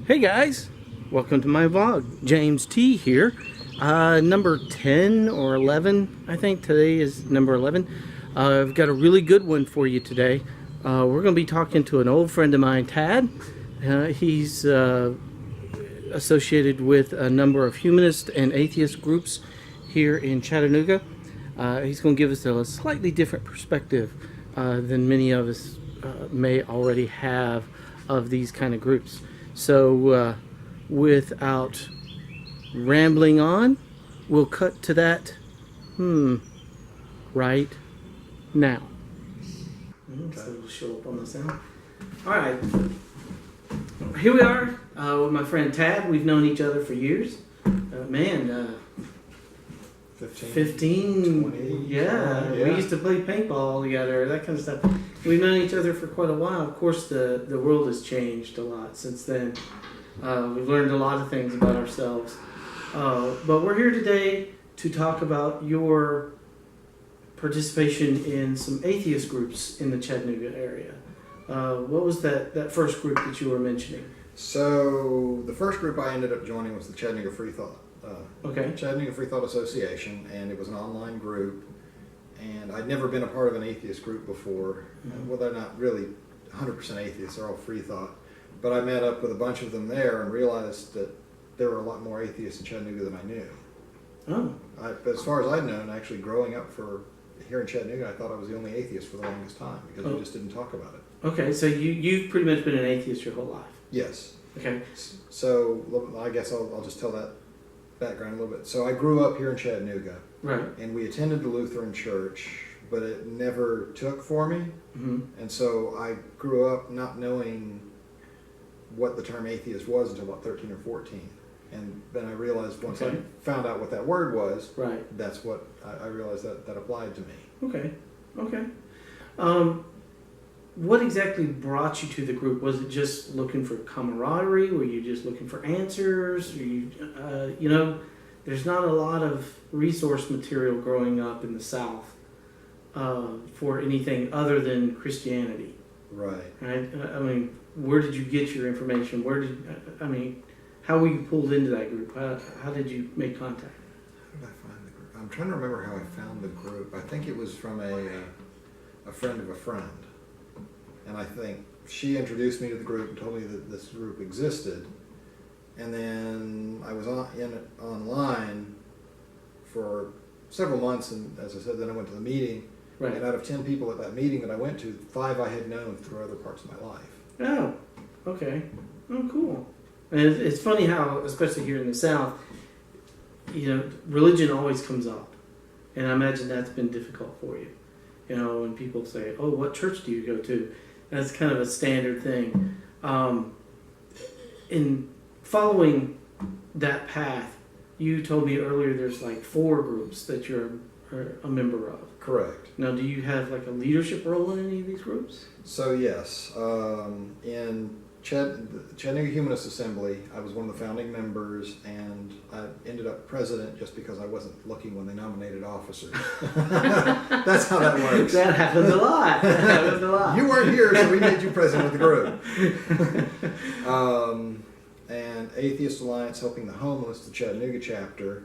Hey guys, welcome to my vlog. James T here. Number 10 or 11, I think today is number 11. I've got a really good one for you today. We're going to be talking to an old friend of mine, Tad. He's associated with a number of humanist and atheist groups here in Chattanooga. He's going to give us a slightly different perspective than many of us may already have of these kind of groups. So without rambling on, we'll cut to that right now. Okay. So it'll show up on the sound. All right, here we are with my friend Tad. We've known each other for years. 15, 20, yeah. We used to play paintball together, that kind of stuff. We've known each other for quite a while. Of course, the world has changed a lot since then. We've learned a lot of things about ourselves. But we're here today to talk about your participation in some atheist groups in the Chattanooga area. What was that first group that you were mentioning? So the first group I ended up joining was the Chattanooga Freethought. Chattanooga Freethought Association, and it was an online group. And I'd never been a part of an atheist group before. Mm-hmm. Well, they're not really 100% atheists, they're all Freethought. But I met up with a bunch of them there and realized that there were a lot more atheists in Chattanooga than I knew. Oh. As far as I'd known, actually growing up here in Chattanooga, I thought I was the only atheist for the longest time because we just didn't talk about it. Okay, so you've pretty much been an atheist your whole life. Yes. Okay. So I guess I'll just tell that background a little bit. So I grew up here in Chattanooga. Right. And we attended the Lutheran church, but it never took for me. Mm-hmm. And so I grew up not knowing what the term atheist was until about 13 or 14. And then I realized once I found out what that word was, right, that's what I realized that applied to me. Okay. What exactly brought you to the group? Was it just looking for camaraderie? Were you just looking for answers? Were you, there's not a lot of resource material growing up in the South for anything other than Christianity. Right. Right. I mean, where did you get your information? How were you pulled into that group? How did you make contact? How did I find the group? I'm trying to remember how I found the group. I think it was from a friend of a friend. And I think she introduced me to the group and told me that this group existed. And then I was in it online for several months, and as I said, then I went to the meeting. Right. And out of 10 people at that meeting that I went to, 5 I had known through other parts of my life. Oh, okay. Oh, cool. And it's funny how, especially here in the South, religion always comes up. And I imagine that's been difficult for you. When people say, oh, what church do you go to? That's kind of a standard thing. In following that path, you told me earlier there's like 4 groups that you're a member of. Correct. Now, do you have like a leadership role in any of these groups? So yes, in Chattanooga Humanist Assembly, I was one of the founding members, and I ended up president just because I wasn't looking when they nominated officers. That's how that works. That happens a lot. You weren't here, so we made you president of the group. And Atheist Alliance Helping the Homeless, the Chattanooga chapter.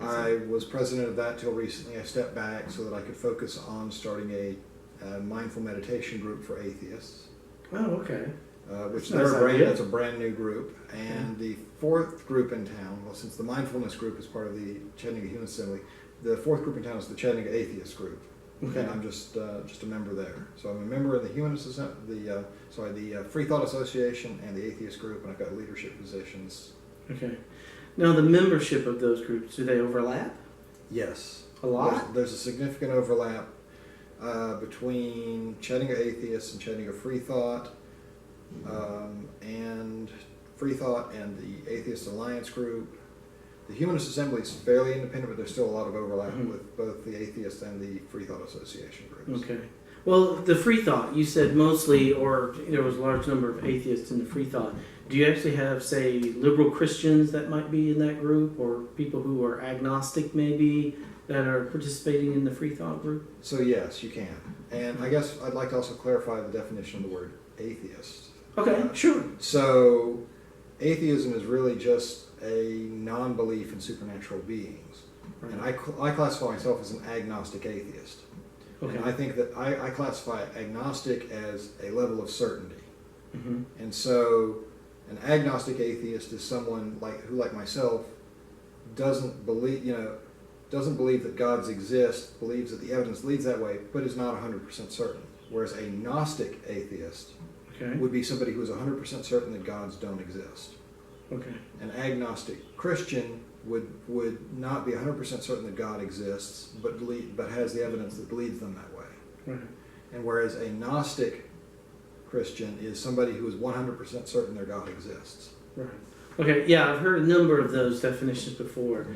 I was president of that till recently. I stepped back so that I could focus on starting a mindful meditation group for atheists. Oh, okay. That's a brand new group. And the 4th group in town, well, since the mindfulness group is part of the Chattanooga Humanist Assembly, the 4th group in town is the Chattanooga Atheist group. Okay. And I'm just a member there. So I'm a member of the the Freethought Association and the Atheist group, and I've got leadership positions. Okay. Now, the membership of those groups, do they overlap? Yes. A lot? There's a significant overlap between Chattanooga Atheists and Chattanooga Freethought, and Freethought and the Atheist Alliance group. The Humanist Assembly is fairly independent, but there's still a lot of overlap with both the Atheist and the Freethought Association groups. Okay. Well, the Freethought, you said mostly, or there was a large number of atheists in the Freethought. Do you actually have, say, liberal Christians that might be in that group, or people who are agnostic maybe that are participating in the Freethought group? So yes, you can. And I guess I'd like to also clarify the definition of the word atheist. Okay, sure. So atheism is really just a non-belief in supernatural beings. Right. And I classify myself as an agnostic atheist. Okay. And I think that I classify agnostic as a level of certainty. Mm-hmm. And so an agnostic atheist is someone who, like myself, doesn't believe that gods exist, believes that the evidence leads that way, but is not 100% certain. Whereas a Gnostic atheist would be somebody who is 100% certain that gods don't exist. Okay. An agnostic Christian would not be 100% certain that God exists, but has the evidence that leads them that way. Right. And whereas a Gnostic Christian is somebody who is 100% certain their God exists. Right. Okay, yeah, I've heard a number of those definitions before.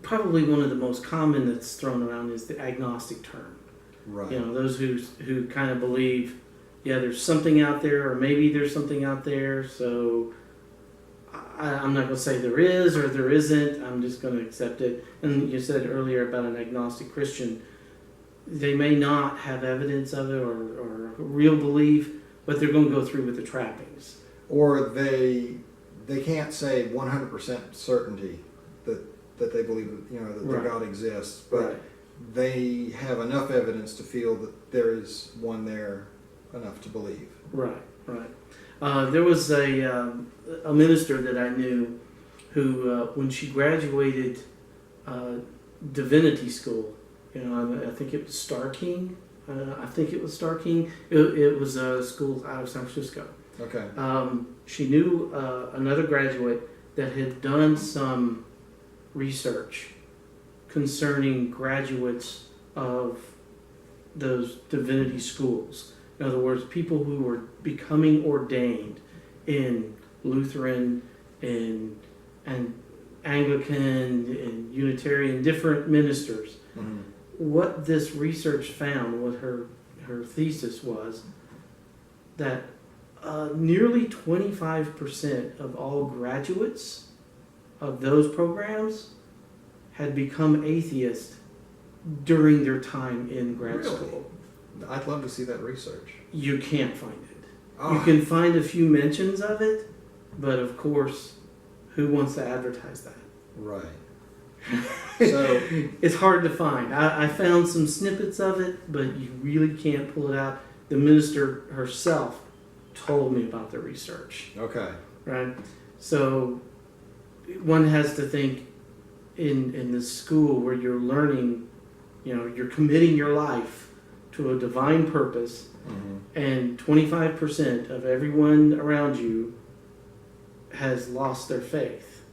Probably one of the most common that's thrown around is the agnostic term. Right. You know, those who kind of believe, yeah, there's something out there, or maybe there's something out there, so I'm not going to say there is or there isn't, I'm just going to accept it. And you said earlier about an agnostic Christian, they may not have evidence of it or real belief, but they're going to go through with the trappings. Or they can't say 100% certainty that they believe that their God exists, but they have enough evidence to feel that there is one there enough to believe. Right. There was a minister that I knew who, when she graduated divinity school, I think it was Star King. It was a school out of San Francisco. Okay. She knew another graduate that had done some research concerning graduates of those divinity schools. In other words, people who were becoming ordained in Lutheran and Anglican and Unitarian, different ministers. Mm-hmm. What this research found, what her thesis was, that nearly 25% of all graduates of those programs had become atheists during their time in grad school. I'd love to see that research. You can't find it. Oh. You can find a few mentions of it, but of course, who wants to advertise that? Right. So it's hard to find. I found some snippets of it, but you really can't pull it out. The minister herself told me about the research. Okay. Right? So one has to think in this school where you're learning, you're committing your life to a divine purpose, mm-hmm. and 25% of everyone around you has lost their faith.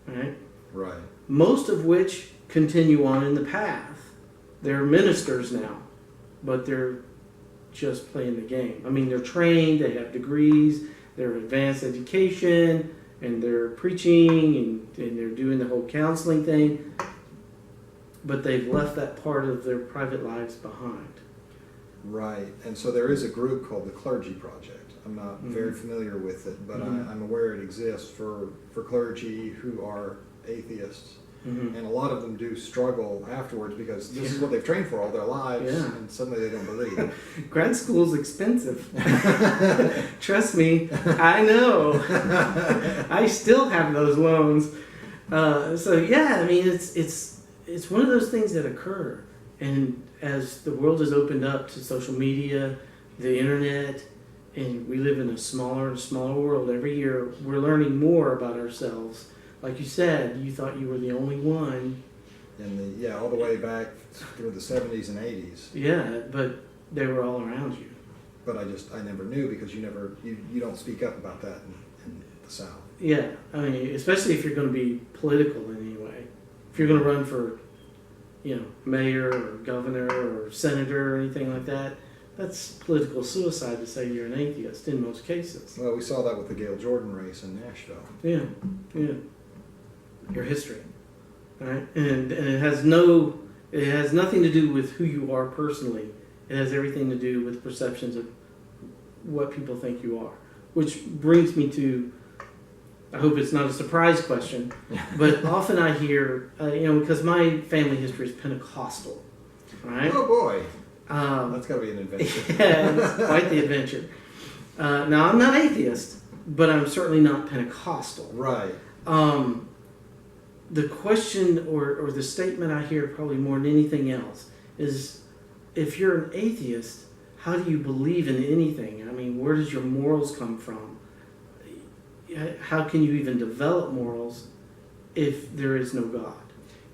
Right? Right. Most of which continue on in the path. They're ministers now, but they're just playing the game. I mean, they're trained, they have degrees, they're advanced education, and they're preaching, and they're doing the whole counseling thing, but they've left that part of their private lives behind. Right. And so there is a group called the Clergy Project. I'm not mm-hmm. very familiar with it, but mm-hmm. I'm aware it exists for clergy who are atheists. Mm-hmm. And a lot of them do struggle afterwards because this is what they've trained for all their lives, and suddenly they don't believe. Grad school's expensive. Trust me, I know. I still have those loans. So yeah, I mean, it's one of those things that occur, and as the world has opened up to social media, the internet, and we live in a smaller and smaller world every year, we're learning more about ourselves. Like you said, you thought you were the only one. And all the way back through the 70s and 80s. Yeah, but they were all around you. But I never knew because you don't speak up about that in the South. Yeah, I mean, especially if you're going to be political in any way. If you're going to run for, mayor or governor or senator or anything like that, that's political suicide to say you're an atheist in most cases. Well, we saw that with the Gail Jordan race in Nashville. Yeah. Your history, right? And it has nothing to do with who you are personally. It has everything to do with perceptions of what people think you are. Which brings me to, I hope it's not a surprise question, but often I hear, because my family history is Pentecostal, right? Oh boy, that's got to be an adventure. Yeah, it's quite the adventure. Now I'm not atheist, but I'm certainly not Pentecostal. Right. The question or the statement I hear probably more than anything else is, if you're an atheist, how do you believe in anything? I mean, where does your morals come from? How can you even develop morals if there is no God?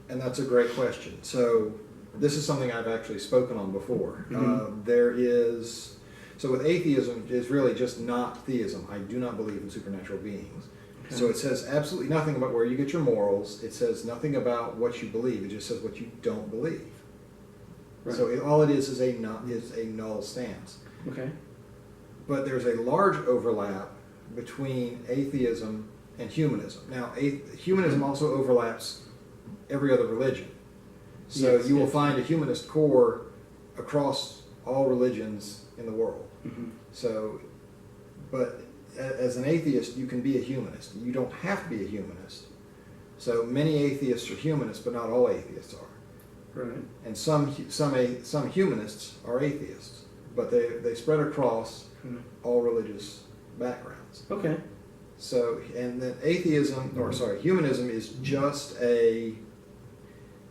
And that's a great question. So this is something I've actually spoken on before. So with atheism, it's really just not theism. I do not believe in supernatural beings. Okay. So it says absolutely nothing about where you get your morals. It says nothing about what you believe. It just says what you don't believe. Right. So all it is a null stance. Okay. But there's a large overlap between atheism and humanism. Now, humanism also overlaps every other religion. So you will find a humanist core across all religions in the world. Mm-hmm. So, but as an atheist, you can be a humanist. You don't have to be a humanist. So many atheists are humanists, but not all atheists are. Right. And some humanists are atheists, but they spread across all religious backgrounds. Okay. So, and then humanism is just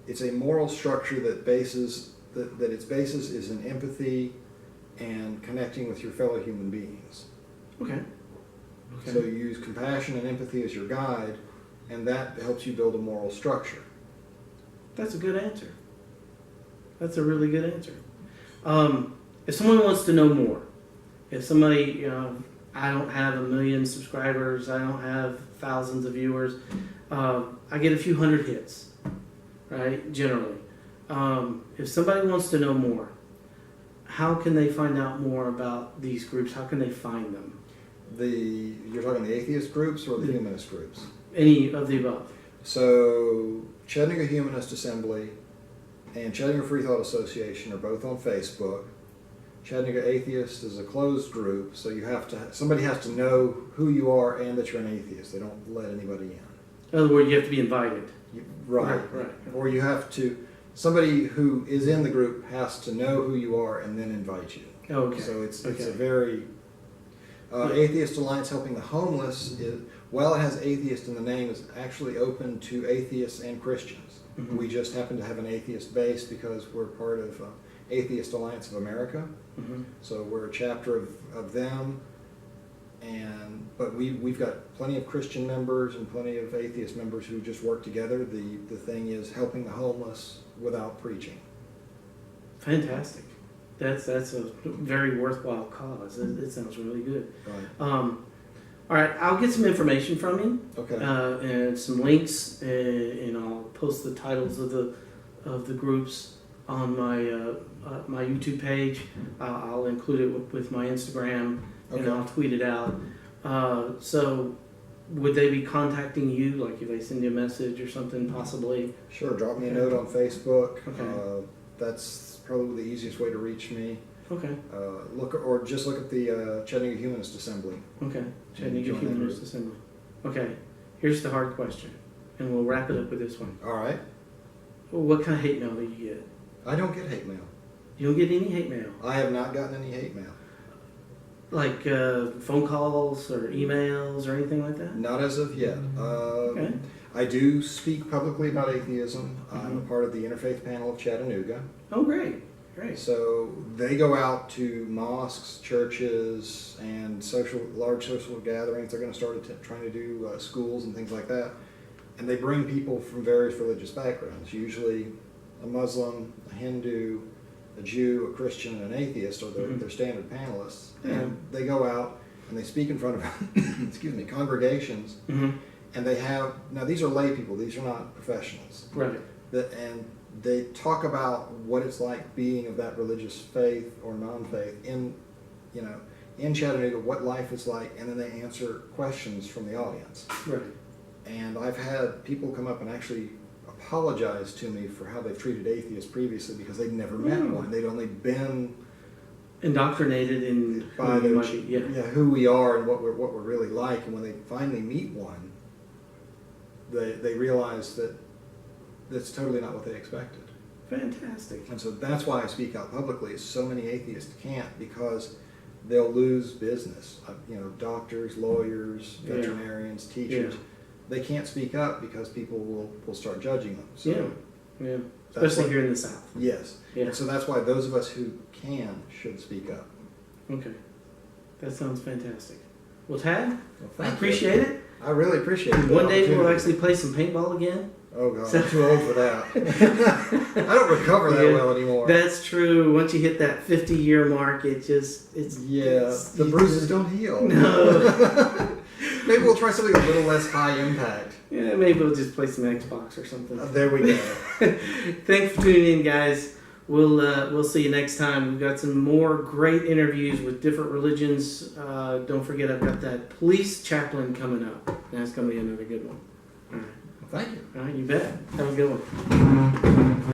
it's a moral structure that its basis is in empathy and connecting with your fellow human beings. Okay. So you use compassion and empathy as your guide, and that helps you build a moral structure. That's a good answer. That's a really good answer. If someone wants to know more, if somebody, I don't have 1 million subscribers, I don't have thousands of viewers, I get a few hundred hits, right, generally. If somebody wants to know more, how can they find out more about these groups? How can they find them? You're talking the atheist groups or the humanist groups? Any of the above. So Chattanooga Humanist Assembly and Chattanooga Freethought Association are both on Facebook. Chattanooga Atheist is a closed group, so somebody has to know who you are and that you're an atheist. They don't let anybody in. In other words, you have to be invited. Right. Or you have to, somebody who is in the group has to know who you are and then invite you. Okay. So it's a very... Atheist Alliance Helping the Homeless, while it has atheist in the name, is actually open to atheists and Christians. Mm-hmm. We just happen to have an atheist base because we're part of Atheist Alliance of America. Mm-hmm. So we're a chapter of them. But we've got plenty of Christian members and plenty of atheist members who just work together. The thing is helping the homeless without preaching. Fantastic. That's a very worthwhile cause. It sounds really good. Right. All right, I'll get some information from you. Okay. And some links, and I'll post the titles of the groups on my YouTube page. I'll include it with my Instagram, and I'll tweet it out. So, would they be contacting you, like if they send you a message or something, possibly? Sure. Drop me a note on Facebook. Okay. That's probably the easiest way to reach me. Okay. Just look at the Chattanooga Humanist Assembly. Okay. Chattanooga Humanist Assembly. Okay. Here's the hard question, and we'll wrap it up with this one. All right. Well, what kind of hate mail do you get? I don't get hate mail. You don't get any hate mail? I have not gotten any hate mail. Like phone calls or emails or anything like that? Not as of yet. Okay. I do speak publicly about atheism. Mm-hmm. I'm a part of the Interfaith Panel of Chattanooga. Oh, great. Great. So they go out to mosques, churches, and large social gatherings. They're going to start trying to do schools and things like that. And they bring people from various religious backgrounds, usually a Muslim, a Hindu, a Jew, a Christian, and an atheist are their standard panelists. Yeah. And they go out and they speak in front of congregations. Mm-hmm. And now these are lay people, these are not professionals. Right. And they talk about what it's like being of that religious faith or non-faith in Chattanooga, what life is like, and then they answer questions from the audience. Right. And I've had people come up and actually apologize to me for how they've treated atheists previously because they'd never met one. They'd only been indoctrinated in who we are and what we're really like. And when they finally meet one, they realize that that's totally not what they expected. Fantastic. And so that's why I speak out publicly. So many atheists can't, because they'll lose business. You know, doctors, lawyers, Yeah. veterinarians, teachers, Yeah. they can't speak up because people will start judging them. So Yeah. that's Especially what- here in the South. Yes. Yeah. And so that's why those of us who can should speak up. Okay. That sounds fantastic. Well, Tad, Well, I thank appreciate it. you. I really appreciate it. One day we'll actually play some paintball again. Oh God, So- I'm too old for that. I don't recover that Yeah. well anymore. That's true. Once you hit that 50-year mark, it's the bruises don't heal. No. Maybe we'll try something a little less high impact. Yeah, maybe we'll just play some Xbox or something. There we go. Thanks for tuning in, guys. We'll see you next time. We've got some more great interviews with different religions. Don't forget, I've got that police chaplain coming up. That's going to be another good one. All right. Thank you. All right, you bet. Have a good one.